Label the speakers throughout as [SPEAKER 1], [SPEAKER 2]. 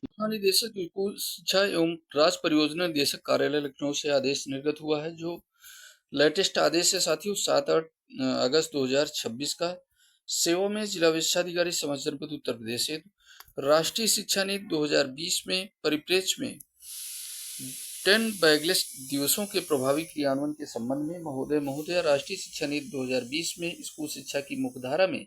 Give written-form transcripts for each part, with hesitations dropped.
[SPEAKER 1] महानिदेशक स्कूल शिक्षा एवं राज्य परियोजना निदेशक कार्यालय लखनऊ से आदेश निर्गत हुआ है, जो लेटेस्ट आदेश है साथियों 7-8 अगस्त 2026 का। सेवा में जिला विशेषाधिकारी समाचार जनपद उत्तर प्रदेश से राष्ट्रीय शिक्षा नीति 2020 में परिप्रेक्ष्य में 10 बैगलेस दिवसों के प्रभावी क्रियान्वयन के संबंध में महोदय राष्ट्रीय शिक्षा नीति 2020 में स्कूल शिक्षा की मुख्यधारा में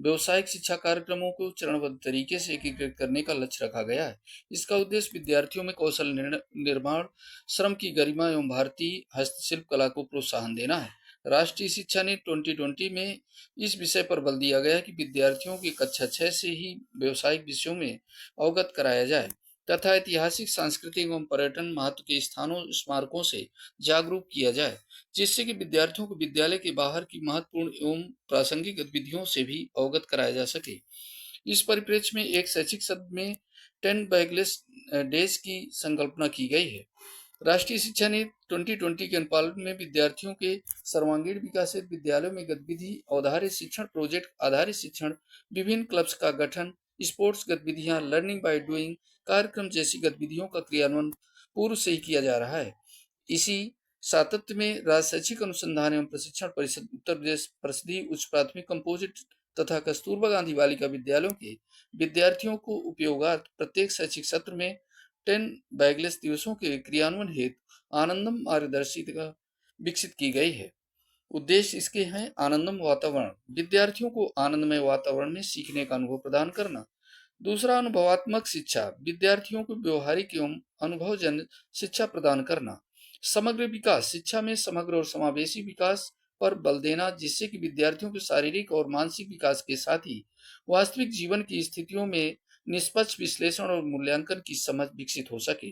[SPEAKER 1] व्यवसायिक शिक्षा कार्यक्रमों को चरणबद्ध तरीके से एकीकृत करने का लक्ष्य रखा गया है। इसका उद्देश्य विद्यार्थियों में कौशल निर्माण, श्रम की गरिमा एवं भारतीय हस्तशिल्प कला को प्रोत्साहन देना है। राष्ट्रीय शिक्षा नीति 2020 में इस विषय पर बल दिया गया कि विद्यार्थियों की कक्षा 6 से ही व्यवसायिक विषयों में अवगत कराया जाए तथा ऐतिहासिक, सांस्कृतिक एवं पर्यटन महत्व के स्थानों, स्मारकों से जागरूक किया जाए, जिससे कि विद्यार्थियों को विद्यालय के बाहर की महत्वपूर्ण एवं प्रासंगिक गतिविधियों से भी अवगत कराया जा सके। इस परिप्रेक्ष्य में एक शैक्षिक शब्द में 10 बैगलेस डेज की संकल्पना की गई है। राष्ट्रीय शिक्षा नीति 2020 के अनुपालन में विद्यार्थियों के सर्वांगीण विकास हेतु विद्यालयों में गतिविधि आधारित शिक्षण, प्रोजेक्ट आधारित शिक्षण, विभिन्न क्लब्स का गठन, स्पोर्ट्स गतिविधियां, लर्निंग बाय डूइंग कार्यक्रम जैसी गतिविधियों का क्रियान्वयन पूर्व से ही किया जा रहा है। इसी सातत्य में राज्य शैक्षिक अनुसंधान एवं प्रशिक्षण परिषद उत्तर प्रदेश परिषदीय उच्च प्राथमिक कंपोजिट तथा कस्तूरबा गांधी बालिका विद्यालयों के विद्यार्थियों को उपयोगार्थ प्रत्येक शैक्षिक सत्र में 10 बैगलेस दिवसों के क्रियान्वयन हेतु आनंदम मार्गदर्शिका विकसित की गई है। उद्देश्य इसके हैं आनंदम वातावरण, विद्यार्थियों को आनंदमय वातावरण में सीखने का अनुभव प्रदान करना। दूसरा, अनुभवात्मक शिक्षा, विद्यार्थियों को व्यवहारिक एवं अनुभवजन्य शिक्षा प्रदान करना। समग्र विकास, शिक्षा में समग्र और समावेशी विकास पर बल देना, जिससे कि विद्यार्थियों के शारीरिक और मानसिक विकास के साथ ही वास्तविक जीवन की स्थितियों में निष्पक्ष विश्लेषण और मूल्यांकन की समझ विकसित हो सके।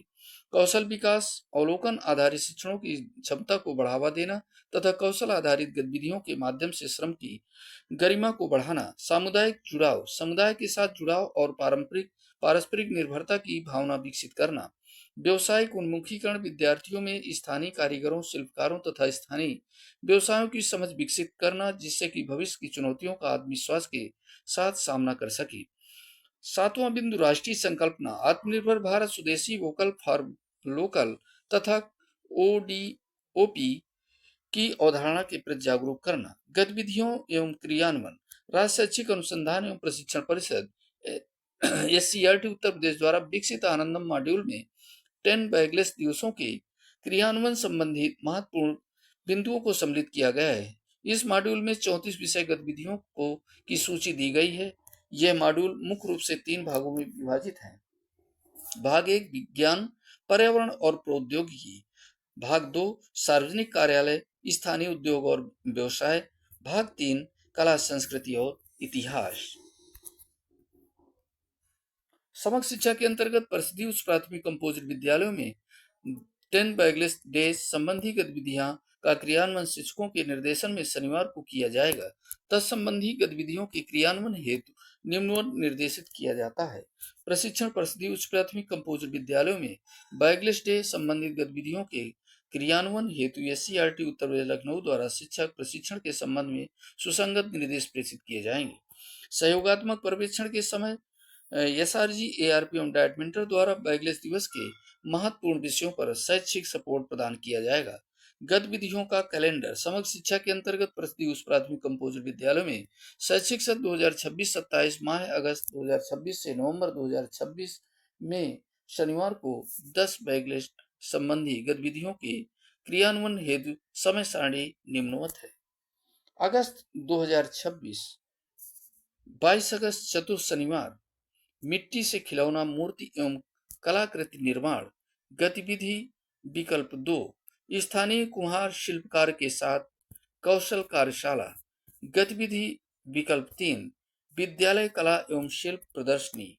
[SPEAKER 1] कौशल विकास, अवलोकन आधारित शिक्षणों की क्षमता को बढ़ावा देना तथा कौशल आधारित गतिविधियों के माध्यम से श्रम की गरिमा को बढ़ाना। सामुदायिक जुड़ाव, समुदाय के साथ जुड़ाव और पारस्परिक निर्भरता की भावना विकसित करना। व्यवसायिक उन्मुखीकरण, विद्यार्थियों में स्थानीय कारीगरों, शिल्पकारों तथा स्थानीय व्यवसायों की समझ विकसित करना, जिससे कि भविष्य की चुनौतियों का आत्मविश्वास के साथ सामना कर सके। सातवां बिंदु, राष्ट्रीय संकल्पना, आत्मनिर्भर भारत, स्वदेशी, वोकल फॉर लोकल तथा ओडीओपी की अवधारणा के प्रति जागरूक करना। गतिविधियों एवं क्रियान्वयन, राज्य शैक्षिक अनुसंधान एवं प्रशिक्षण परिषद एससीईआरटी उत्तर प्रदेश द्वारा विकसित आनंदम मॉड्यूल में 10 बैगलेस दिवसों के क्रियान्वयन संबंधित महत्वपूर्ण बिंदुओं को सम्मिलित किया गया है। इस मॉड्यूल में 34 विषय गतिविधियों को की सूची दी गई है। यह मॉड्यूल मुख्य रूप से 3 भागों में विभाजित है। भाग 1 विज्ञान, पर्यावरण और प्रौद्योगिकी। भाग 2 सार्वजनिक कार्यालय, स्थानीय उद्योग और व्यवसाय। भाग 3 कला, संस्कृति और इतिहास। समग्र शिक्षा के अंतर्गत परिषदीय उच्च प्राथमिक कंपोजिट विद्यालयों में 10 बैगलेस डेज संबंधी गतिविधियां का क्रियान्वयन शिक्षकों के निर्देशन में शनिवार को किया जाएगा। तत्संबंधी गतिविधियों के क्रियान्वयन हेतु निम्नवत निर्देशित किया जाता है। प्रशिक्षण, परिषदीय उच्च प्राथमिक कंपोजिट विद्यालयों में बैगलेस डे संबंधित गतिविधियों के क्रियान्वयन हेतु एससीईआरटी उत्तर प्रदेश लखनऊ द्वारा शिक्षक प्रशिक्षण के संबंध में सुसंगत निर्देश प्रेषित किए जाएंगे। सहयोगात्मक पर्यवेक्षण के समय एसआरजी, एआरपी एवं डाइट मेंटर द्वारा बैगलेस दिवस के महत्वपूर्ण विषयों पर शैक्षिक सपोर्ट प्रदान किया जाएगा। गतिविधियों का कैलेंडर, समग्र शिक्षा के अंतर्गत परिषदीय उच्च प्राथमिक कंपोजिट विद्यालयों में शैक्षिक सत्र 2026-27 माह अगस्त 2026 से नवंबर 2026 में शनिवार को 10 बैगलेस संबंधी गतिविधियों के क्रियान्वयन हेतु समय सारणी निम्नवत है। अगस्त 2026, 22 अगस्त चतुर्थ शनिवार, मिट्टी से खिलौना, मूर्ति एवं कलाकृति निर्माण। गतिविधि विकल्प 2 स्थानीय कुम्हार शिल्पकार के साथ कौशल कार्यशाला। गतिविधि विकल्प 3 विद्यालय कला एवं शिल्प प्रदर्शनी।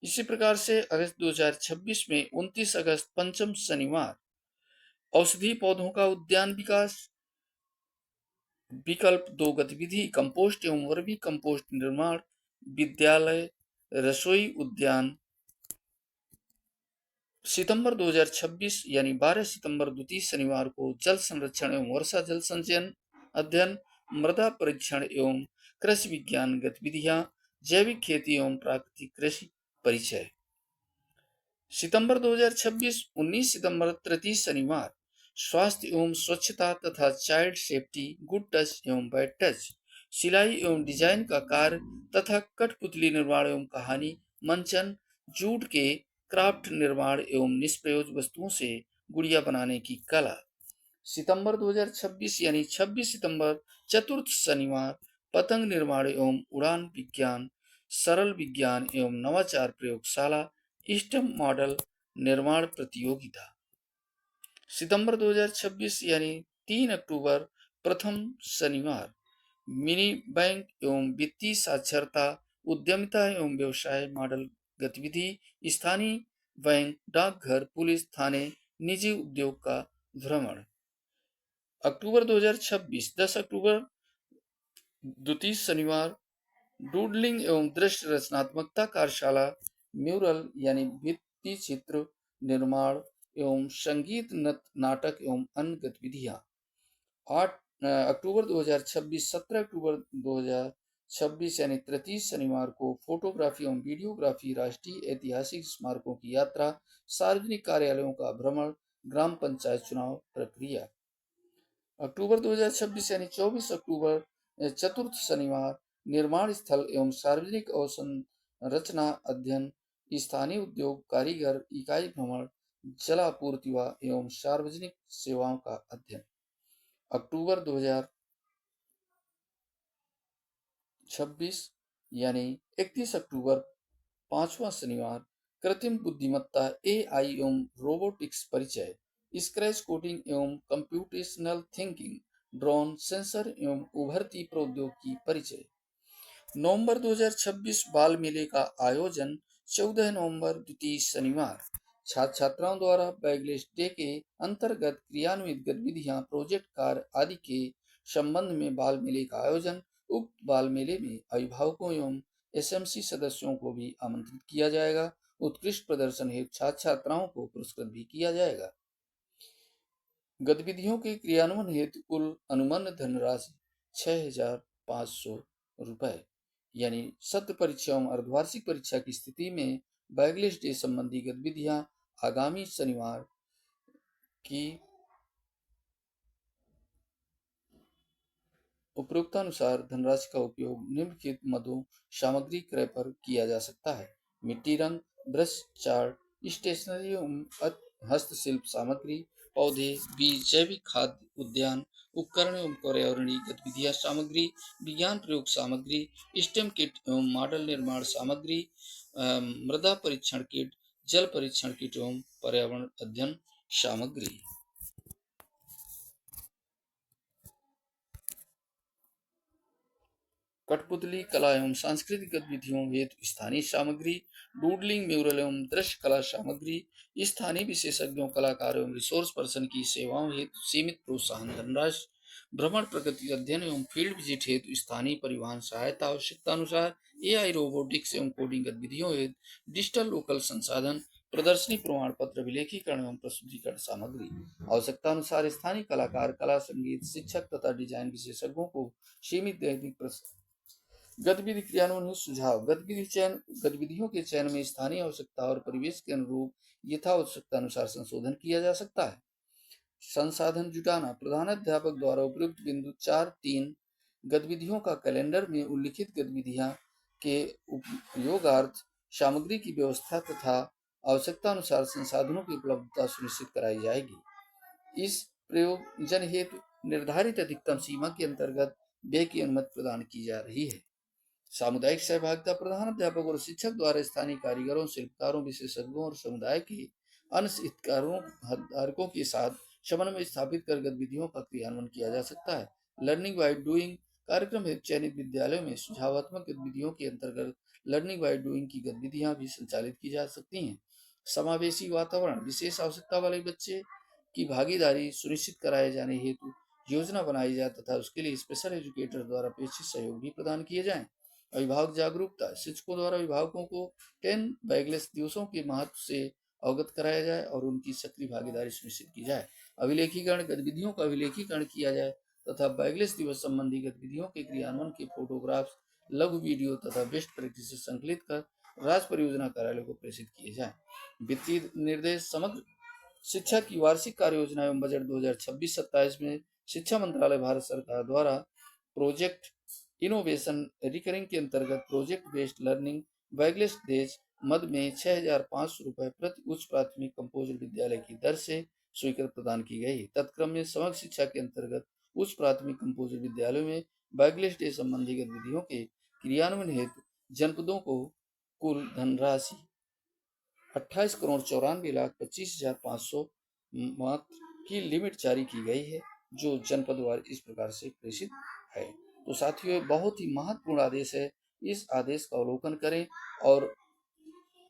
[SPEAKER 1] इसी प्रकार से अगस्त 2026 में 29 अगस्त पंचम शनिवार, औषधि पौधों का उद्यान विकास। विकल्प 2 गतिविधि कंपोस्ट एवं वर्मी कंपोस्ट निर्माण, विद्यालय रसोई उद्यान। सितंबर 2026 यानी 12 सितंबर द्वितीय शनिवार को जल संरक्षण एवं वर्षा जल संचयन अध्ययन, मृदा परीक्षण एवं कृषि विज्ञान गतिविधियां, जैविक खेती एवं प्राकृतिक कृषि परिचय। सितंबर 2026, 19 सितंबर तृतीय शनिवार, स्वास्थ्य एवं स्वच्छता तथा चाइल्ड सेफ्टी, गुड टच एवं बैड टच, सिलाई एवं डिजाइन का कार्य तथा कठपुतली निर्माण एवं कहानी मंचन, जूट के क्राफ्ट निर्माण एवं निष्प्रयोज वस्तुओं से गुड़िया बनाने की कला। सितंबर 2026 यानी 26 सितंबर चतुर्थ शनिवार, पतंग निर्माण एवं उड़ान विज्ञान, सरल विज्ञान एवं नवाचार प्रयोगशाला, स्टेम मॉडल निर्माण प्रतियोगिता। सितंबर 2026 यानी 3 अक्टूबर प्रथम शनिवार, मिनी बैंक एवं वित्तीय साक्षरता, उद्यमिता एवं व्यवसाय मॉडल गतिविधि, स्थानीय बैंक, डाकघर, पुलिस थाने, निजी उद्योग का भ्रमण। अक्टूबर 2026, 10 अक्टूबर द्वितीय शनिवार, डूडलिंग एवं दृश्य रचनात्मकता कार्यशाला, म्यूरल यानी भित्ति चित्र निर्माण एवं संगीत नाटक एवं अन्य गतिविधियां। 8 अक्टूबर 2026, 17 अक्टूबर 2026 यानी तृतीय शनिवार को फोटोग्राफी एवं वीडियोग्राफी, राष्ट्रीय ऐतिहासिक स्मारकों की यात्रा, सार्वजनिक कार्यालयों का भ्रमण, ग्राम पंचायत चुनाव प्रक्रिया। अक्टूबर 2026 यानी 24 अक्टूबर चतुर्थ शनिवार, निर्माण स्थल एवं सार्वजनिक अवसंरचना अध्ययन, स्थानीय उद्योग कारीगर इकाई भ्रमण, जलापूर्ति एवं सार्वजनिक सेवाओं का अध्ययन। अक्टूबर 2026 यानी 31 अक्टूबर पांचवा शनिवार, कृत्रिम बुद्धिमत्ता एआई एवं रोबोटिक्स परिचय, स्क्रैच कोडिंग एवं कंप्यूटेशनल थिंकिंग, ड्रोन, सेंसर एवं उभरती प्रौद्योगिकी परिचय। नवंबर 2026 बाल मेले का आयोजन, 14 नवंबर द्वितीय शनिवार, छात्र छात्राओं द्वारा बैगलेस डे के अंतर्गत क्रियान्वित गतिविधियां, प्रोजेक्ट कार्य आदि के संबंध में बाल मेले का आयोजन। उक्त बाल मेले में अभिभावकों एवं एसएमसी सदस्यों को भी आमंत्रित किया जाएगा। उत्कृष्ट प्रदर्शन हेतु छात्र छात्राओं को पुरस्कृत भी किया जाएगा। गतिविधियों के क्रियान्वयन हेतु कुल अनुमान्य धनराशि 6,500 रुपए, यानी सत्र परीक्षा एवं अर्धवार्षिक परीक्षा की स्थिति में बैगलेस डे संबंधी गतिविधियां आगामी शनिवार की उपरोक्तानुसार धनराशि का उपयोग निम्नलिखित मदों सामग्री क्रय पर किया जा सकता है: मिट्टी रंग, ब्रश, चार्ट, स्टेशनरी एवं हस्तशिल्प सामग्री, पौधे, बीज, जैविक खाद्य, उद्यान उपकरण एवं पर्यावरणीय गतिविधियां सामग्री, विज्ञान प्रयोग सामग्री, स्टेम किट एवं मॉडल निर्माण सामग्री, मृदा परीक्षण किट, जल परीक्षण किट एवं पर्यावरण अध्ययन सामग्री। कठपुतली कला एवं सांस्कृतिक गतिविधियों हेतु स्थानीय सामग्री, डूडलिंग, म्यूरल एवं दृश्य कला सामग्री, स्थानीय विशेषज्ञों, कलाकारों एवं रिसोर्स पर्सन की सेवाओं हेतु सीमित प्रोत्साहन धनराशि, भ्रमण, प्रगति अध्ययन एवं फील्ड विजिट हेतु स्थानीय परिवहन सहायता, आवश्यकता अनुसार एआई, रोबोटिक्स एवं कोडिंग गतिविधियों हेतु डिजिटल लोकल संसाधन, प्रदर्शनी प्रमाण पत्र, विलेखीकरण एवं प्रस्तुतिकरण सामग्री। आवश्यकता अनुसार स्थानीय कलाकार, कला, संगीत शिक्षक तथा डिजाइन विशेषज्ञों को सीमित दैनिक गतिविधि क्रियान्वयन हेतु सुझाव, गतिविधियों के चयन में स्थानीय आवश्यकता और परिवेश के अनुरूप यथा आवश्यकता अनुसार संशोधन किया जा सकता है। संसाधन जुटाना, प्रधानाध्यापक द्वारा उपयुक्त बिंदु 4.3 गतिविधियों का कैलेंडर में उल्लिखित गतिविधियां के उपयोगार्थ सामग्री की व्यवस्था तथा आवश्यकता अनुसार संसाधनों की उपलब्धता सुनिश्चित कराई जाएगी। इस प्रयोजन हेतु निर्धारित अधिकतम सीमा के अंतर्गत व्यय की अनुमति प्रदान की जा रही है। सामुदायिक सहभागिता, प्रधानाध्यापक और शिक्षक द्वारा स्थानीय कारीगरों, शिल्पकारों, विशेषज्ञों और समुदाय के अन्य हितधारकों के साथ समन्वय स्थापित कर गतिविधियों का क्रियान्वयन किया जा सकता है। लर्निंग बाय डूइंग कार्यक्रम हेतु चयनित विद्यालयों में सुझावात्मक गतिविधियों के अंतर्गत लर्निंग बाय डूइंग की गतिविधियां भी संचालित की जा सकती हैं। समावेशी वातावरण, विशेष आवश्यकता वाले बच्चे की भागीदारी सुनिश्चित कराए जाने हेतु योजना बनाई जाए तथा उसके लिए स्पेशल एजुकेटर द्वारा अपेक्षित सहयोग भी प्रदान किए जाएं। अभिभावक जागरूकता, शिक्षकों द्वारा अभिभावकों को 10 बैगलेस दिवसों के महत्व से अवगत कराया जाए और उनकी सक्रिय भागीदारी सुनिश्चित की जाए। अभिलेखीकरण, गतिविधियों का अभिलेखीकरण किया जाए तथा बैगलेस दिवस संबंधी गतिविधियों के क्रियान्वयन के फोटोग्राफ्स, लघु वीडियो तथा बेस्ट प्रैक्टिस संकलित कर राज्य परियोजना कार्यालय को प्रेषित किए जाएं। वित्तीय निर्देश समग्र शिक्षा की वार्षिक कार्य योजना एवं बजट 2026-27 में शिक्षा मंत्रालय भारत सरकार द्वारा प्रोजेक्ट इनोवेशन रिकरिंग के अंतर्गत प्रोजेक्ट बेस्ड लर्निंग बांग्लादेश मद में 6,500 रुपये प्रति उच्च प्राथमिक कंपोजिट विद्यालय की दर से स्वीकृति प्रदान की गई। तत्क्रम में समग्र शिक्षा के अंतर्गत उच्च प्राथमिक कंपोजिट विद्यालयों में बांग्लादेश संबंधी गतिविधियों के क्रियान्वयन हेतु जनपदों को कुल धनराशि 28,94,25,500 मात्र की लिमिट जारी की गई है, जो जनपदवार इस प्रकार से प्रेषित है। तो साथियों, बहुत ही महत्वपूर्ण आदेश है। इस आदेश का अवलोकन करें और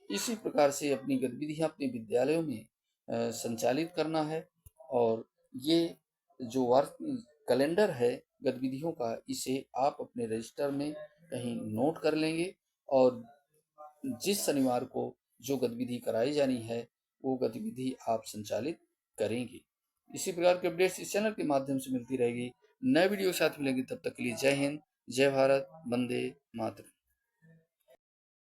[SPEAKER 1] इसी प्रकार से अपनी गतिविधियां अपने विद्यालयों में संचालित करना है। और ये जो कैलेंडर है गतिविधियों का, इसे आप अपने रजिस्टर में कहीं नोट कर लेंगे और जिस शनिवार को जो गतिविधि कराई जानी है वो गतिविधि आप संचालित करेंगे। इसी प्रकार के अपडेट्स इस चैनल के माध्यम से मिलती रहेगी। नए वीडियो के साथ मिलेंगे, तब तक के लिए जय हिंद, जय भारत, वंदे मातरम।